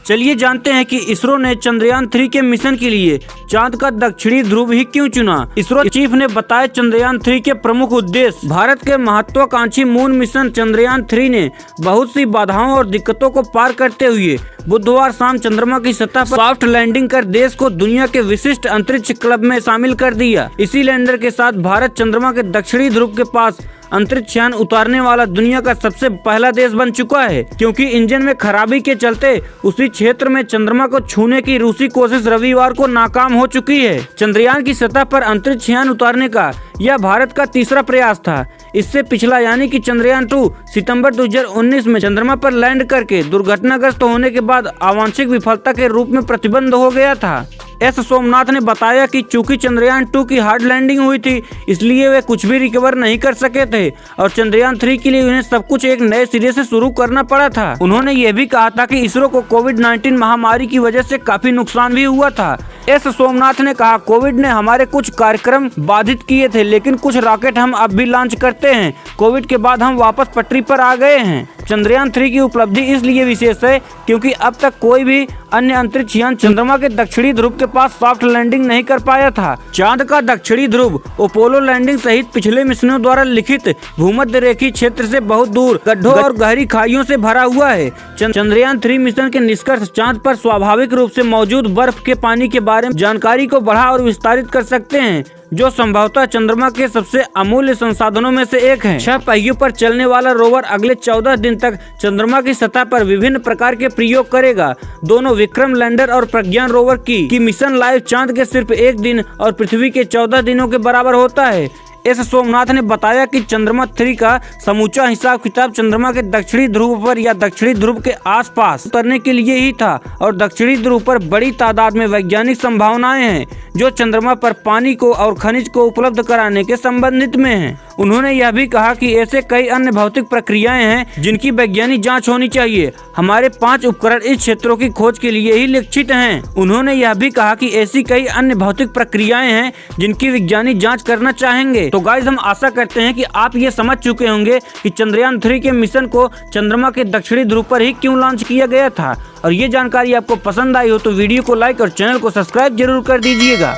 चलिए जानते हैं कि इसरो ने चंद्रयान 3 के मिशन के लिए चांद का दक्षिणी ध्रुव ही क्यों चुना। इसरो चीफ ने बताया चंद्रयान 3 के प्रमुख उद्देश्य। भारत के महत्वाकांक्षी मून मिशन चंद्रयान 3 ने बहुत सी बाधाओं और दिक्कतों को पार करते हुए बुधवार शाम चंद्रमा की सतह पर सॉफ्ट लैंडिंग कर देश को दुनिया के विशिष्ट अंतरिक्ष क्लब में शामिल कर दिया। इसी लैंडर के साथ भारत चंद्रमा के दक्षिणी ध्रुव के पास अंतरिक्ष यान उतारने वाला दुनिया का सबसे पहला देश बन चुका है, क्योंकि इंजन में खराबी के चलते उसी क्षेत्र में चंद्रमा को छूने की रूसी कोशिश रविवार को नाकाम हो चुकी है। चंद्रयान की सतह पर अंतरिक्ष यान उतारने का यह भारत का तीसरा प्रयास था। इससे पिछला यानी कि चंद्रयान 2 सितंबर 2019 में चंद्रमा पर लैंड करके दुर्घटनाग्रस्त होने के बाद आंशिक विफलता के रूप में प्रतिबंध हो गया था। एस सोमनाथ ने बताया कि चूंकि चंद्रयान 2 की हार्ड लैंडिंग हुई थी, इसलिए वे कुछ भी रिकवर नहीं कर सके थे और चंद्रयान 3 के लिए उन्हें सब कुछ एक नए सिरे से शुरू करना पड़ा था। उन्होंने ये भी कहा था कि इसरो को कोविड-19 महामारी की वजह से काफी नुकसान भी हुआ था। एस सोमनाथ ने कहा, कोविड ने हमारे कुछ कार्यक्रम बाधित किए थे, लेकिन कुछ रॉकेट हम अब भी लॉन्च करते हैं। कोविड के बाद हम वापस पटरी पर आ गए हैं। चंद्रयान 3 की उपलब्धि इसलिए विशेष है क्योंकि अब तक कोई भी अन्य अंतरिक्ष यान चंद्रमा के दक्षिणी ध्रुव के पास सॉफ्ट लैंडिंग नहीं कर पाया था। चांद का दक्षिणी ध्रुव अपोलो लैंडिंग सहित पिछले मिशनों द्वारा लिखित भूमध्य रेखीय क्षेत्र से बहुत दूर गड्ढों और गहरी खाइयों से भरा हुआ है। चंद्रयान 3 मिशन के निष्कर्ष चांद पर स्वाभाविक रूप से मौजूद बर्फ के पानी के बारे में जानकारी को बढ़ा और विस्तारित कर सकते हैं, जो संभवतः चंद्रमा के सबसे अमूल्य संसाधनों में से एक है। 6 पहियों पर चलने वाला रोवर अगले 14 दिन तक चंद्रमा की सतह पर विभिन्न प्रकार के प्रयोग करेगा। दोनों विक्रम लैंडर और प्रज्ञान रोवर की मिशन लाइफ चांद के सिर्फ 1 दिन और पृथ्वी के 14 दिनों के बराबर होता है। एस सोमनाथ ने बताया कि चंद्रमा 3 का समूचा हिसाब किताब चंद्रमा के दक्षिणी ध्रुव पर या दक्षिणी ध्रुव के आसपास उतरने के लिए ही था और दक्षिणी ध्रुव पर बड़ी तादाद में वैज्ञानिक संभावनाएं हैं जो चंद्रमा पर पानी को और खनिज को उपलब्ध कराने के संबंधित में हैं। उन्होंने यह भी कहा कि ऐसे कई अन्य भौतिक प्रक्रियाएं हैं जिनकी वैज्ञानिक जांच होनी चाहिए। हमारे 5 उपकरण इस क्षेत्रों की खोज के लिए ही लक्षित हैं। उन्होंने यह भी कहा कि ऐसी कई अन्य भौतिक प्रक्रियाएं हैं जिनकी वैज्ञानिक जांच करना चाहेंगे। तो गाइस, हम आशा करते हैं कि आप ये समझ चुके होंगे कि चंद्रयान 3 के मिशन को चंद्रमा के दक्षिणी ध्रुव पर ही क्यों लॉन्च किया गया था। और ये जानकारी आपको पसंद आई हो तो वीडियो को लाइक और चैनल को सब्सक्राइब जरूर कर दीजिएगा।